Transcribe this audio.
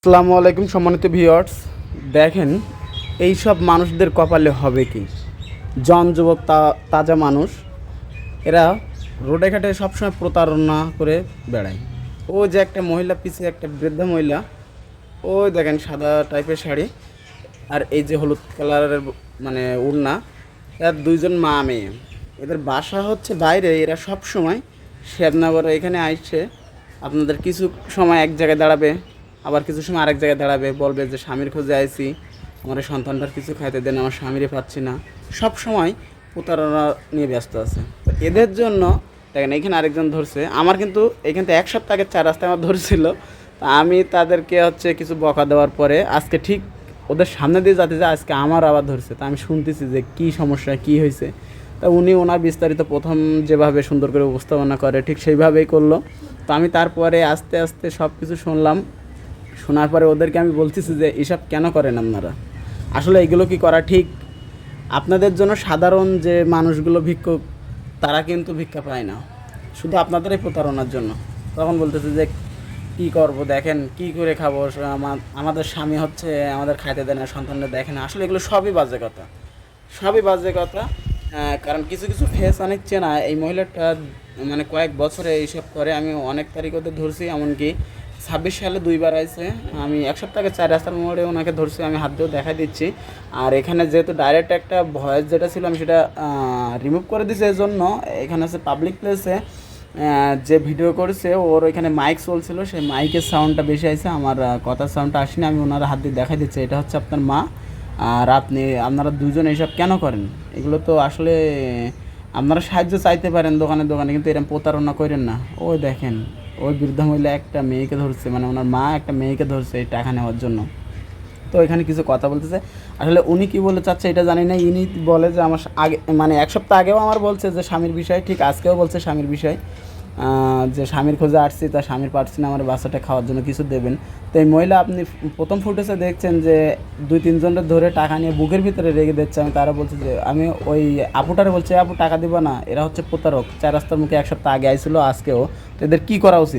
আসসালামু আলাইকুম সম্মানিত ভিউয়ার্স। দেখেন এই সব মানুষদের কপালে হবে কি, জন যুবক তাজা মানুষ, এরা রোডে ঘাটে সবসময় প্রতারণা করে বেড়ায়। ও যে একটা মহিলা, পিছিয়ে একটা বৃদ্ধা মহিলা, ওই দেখেন সাদা টাইপের শাড়ি আর এই যে হলুদ কালারের মানে ওড়না, এর দুইজন মা মেয়ে। এদের বাসা হচ্ছে বাইরে। এরা সব সময় শ্যাবনগরে এখানে আসছে, আপনাদের কিছু সময় এক জায়গায় দাঁড়াবে, আবার কিছু সময় আরেক জায়গায় দাঁড়াবে, বলবে যে স্বামীর খোঁজে আইছি, আমার এই সন্তানটার কিছু খাইতে দেন, আমার স্বামীরে পাচ্ছি না। সব সময় প্রতারণা নিয়ে ব্যস্ত আছে। তো এদের জন্য দেখেন এখানে আরেকজন ধরছে, আমার কিন্তু এখান থেকে এক সপ্তাহ আগে 4 রাস্তায় আমার ধরছিল। তা আমি তাদেরকে হচ্ছে কিছু বকা দেওয়ার পরে আজকে ঠিক ওদের সামনে দিয়ে যাতে যায়, আজকে আমার আবার ধরছে। তা আমি শুনতেছি যে কী সমস্যা, কী হয়েছে। তা উনি ওনার বিস্তারিত প্রথম যেভাবে সুন্দর করে উপস্থাপনা করে ঠিক সেইভাবেই করলো। তো আমি তারপরে আস্তে আস্তে সব কিছু শুনলাম। শোনার পরে ওদেরকে আমি বলতেছি যে এসব কেন করেন আপনারা, আসলে এগুলো কি করা ঠিক? আপনাদের জন্য সাধারণ যে মানুষগুলো ভিক্ষুক, তারা কিন্তু ভিক্ষা পায় না, শুধু আপনাদেরই প্রতারণার জন্য। তখন বলতেছে যে কী করব, দেখেন কি করে খাবো, আমাদের স্বামী হচ্ছে আমাদের খাইতে দেয় না, সন্তানদের দেখে না। আসলে এগুলো সবই বাজে কথা, সবই বাজে কথা। কারণ কিছু কিছু ফেস অনেক চেনা। এই মহিলাটা মানে কয়েক বছরে এইসব করে। আমি অনেক তারিখ ওদের ধরছি, এমনকি 26 সালে 2বার আইছে। আমি এক সপ্তাহ আগে 4 রাস্তার মোড়ে ওনাকে ধরছি, আমি হাত দিয়েও দেখা দিচ্ছি। আর এখানে যেহেতু ডাইরেক্ট একটা ভয়েস যেটা ছিল, আমি সেটা রিমুভ করে দিয়েছি। এই জন্য এখানে হচ্ছে পাবলিক প্লেসে যে ভিডিও করেছে ওর ওইখানে মাইক চলছিল, সেই মাইকের সাউন্ডটা বেশি আইছে, আমার কথার সাউন্ডটা আসেনি। আমি ওনারা হাত দিয়ে দেখা দিচ্ছি, এটা হচ্ছে আপনার মা। আর আপনারা দুজন এইসব কেন করেন? এগুলো তো আসলে আপনারা সাহায্য চাইতে পারেন দোকানে দোকানে, কিন্তু এরকম প্রতারণা করেন না। ওই দেখেন ওই বৃদ্ধা মহিলা একটা মেয়েকে ধরছে, মানে ওনার মা একটা মেয়েকে ধরছে এই টাকা নেওয়ার জন্য। তো এখানে কিছু কথা বলতেছে। আসলে উনি কি বলে চাচ্ছে এটা জানি না। ইনি বলে যে আমার আগে মানে এক সপ্তাহ আগেও আমার বলছে যে স্বামীর বিষয়, ঠিক আজকেও বলছে স্বামীর বিষয়, যে স্বামীর খোঁজে আসছি, তা স্বামীর পারছি না, আমার বাচ্চাটা খাওয়ার জন্য কিছু দেবেন। তো এই মহিলা আপনি প্রথম ফুটেজে দেখছেন যে 2-3 জনের ধরে টাকা নিয়ে বুকের ভিতরে রেখে দিচ্ছে। আমি তারা বলছে যে আমি ওই আপুটারে বলছি, আপু টাকা দিব না, এরা হচ্ছে প্রতারক। 4 রাস্তার মুখে এক সপ্তাহ আগে আইছিল, আজকেও। তো এদের কী করা উচিত?